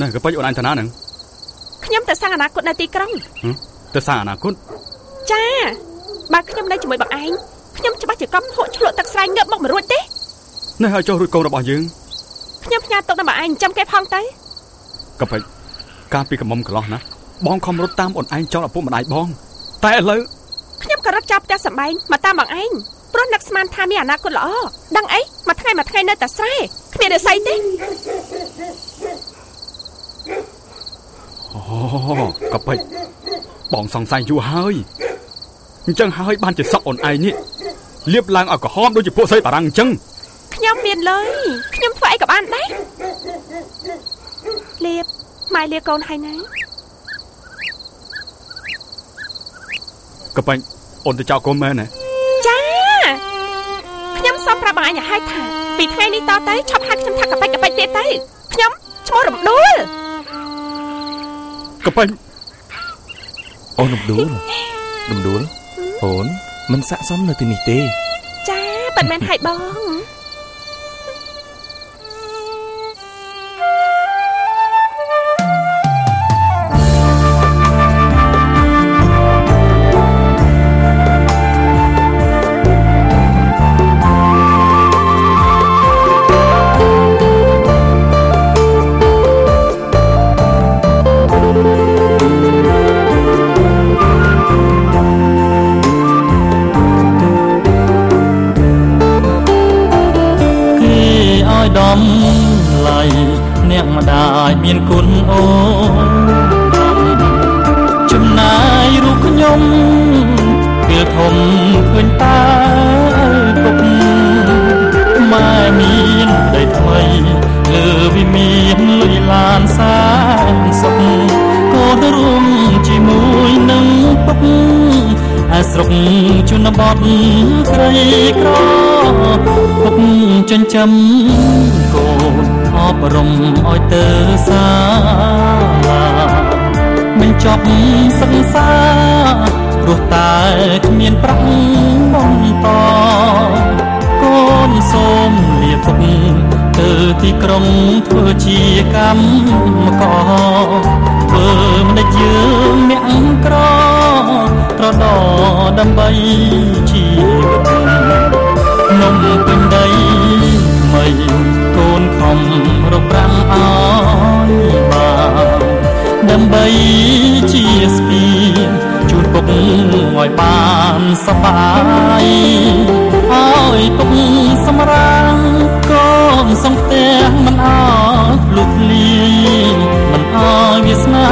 ណែក៏ពេញអូនអញតាណានឹងខ្ញុំទៅសាងអនាគតនៅទីក្រុងទៅសាងអនាគតចាបើខ្ញុំនៅជាមួយបងឯងខ្ញុំច្បាស់ជាកំហក់ឆ្លក់ទឹកស្រែងងើបមកមិនរួចទេណែឲ្យចុះរួចកូនរបស់យើងខ្ញុំផ្ញើទុកដល់បងឯងចាំគេផងទៅក៏ពេញកាលពីកំមុំកន្លោះណាបងខំរត់តាមអូនឯងចោលឪពុកម្ដាយបងតែឥឡូវខ្ញុំក៏រត់ចាប់ផ្ទះសម្បែងមកតាមបងឯងព្រោះនឹកស្មានថាមានអនាគតល្អដឹងអីមួយថ្ងៃនៅតែស្រែគ្មានរិស័យទេអូក៏ពេចបងសង្ស័យយូរហើយអញ្ចឹងហើយបានជាសក់អូនឯងនេះលៀបឡើងឲ្យក្រហមដូចជាពួកស្រីបារាំងអញ្ចឹងខ្ញុំមានលុយខ្ញុំធ្វើអីក៏បានដែរលៀបម៉ែលៀបកូនហើយណាក៏ពេចអូនទៅចោលកូនមែនណាចាខ្ញុំសូមប្រាប់បងឯងឲ្យហើយថាពីថ្ងៃនេះតទៅឈប់ហៅខ្ញុំថាកប៉ិចទៀតទៅខ្ញុំឈ្មោះរំដួលក៏ពេចអូនរំដួលអូនមិនស័ក្តិសមនៅទីនេះទេចាប៉ិតមែនហើយបងអ្នកម្ដាយមានគុណអូចំណាយរូបខ្ញុំពេលធំឃើញតាពុកម៉ែមានដីថ្មីលើវិមានលុយឡានសានសុខកូនរួមជាមួយនឹងពុកឯស្រុកជនបទក្រីក្រពុកចិញ្ចឹមកូនអប់រំឲ្យទៅសាលាមិនចប់សិក្សាព្រោះតែគ្មានប្រាក់បន្តកូនសូមលាពុកទៅទីក្រុងធ្វើជាកម្មករធ្វើមិនដេចយើងអ្នកក្រត្រដដើម្បីជីវិតនំពេញដីថ្មីកូនខំរកប្រាំងឲ្យបានដើម្បីជាស្ពានជូនពុកឲ្យបានសប្បាយឲ្យពុកសម្រាំងកូនសង់ផ្ទះមិនអើលុះលាមិនអើវាសនា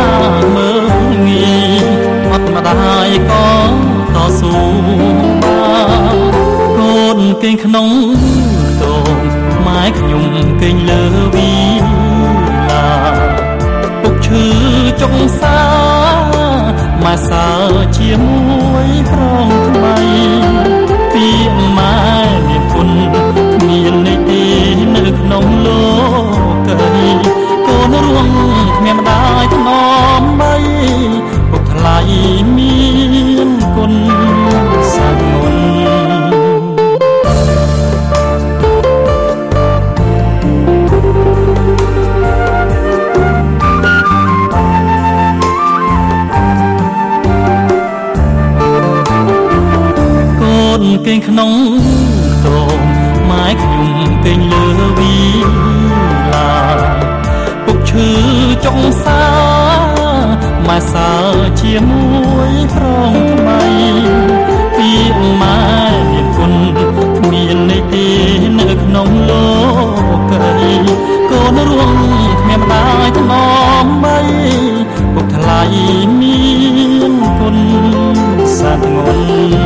មើលងាយអត់ម្ដាយក៏តស៊ូកូនគេងក្នុងខ្ទមម៉ែខ្ញុំគេងលើវីឡាពុកឈឺចុកសាម៉ែសើជាមួយប្រងថ្មីពីម៉ែមានគុណគ្មានន័យទេនៅក្នុងលោកីកូនរួងគ្មានម្ដាយថ្នមបីពុកថ្លៃមានគុណសាងុនគេងក្នុងខ្ទមម៉ែខ្ញុំគេងលើវីឡាពុកឈឺចុកសាម៉ែសើជាមួយប្រងថ្មីពីម៉ែមានគុណគ្មានន័យទេនៅក្នុងលោកីកូនរួងគ្មានម្ដាយថ្នមបីពុកថ្លៃមានគុណសាងុន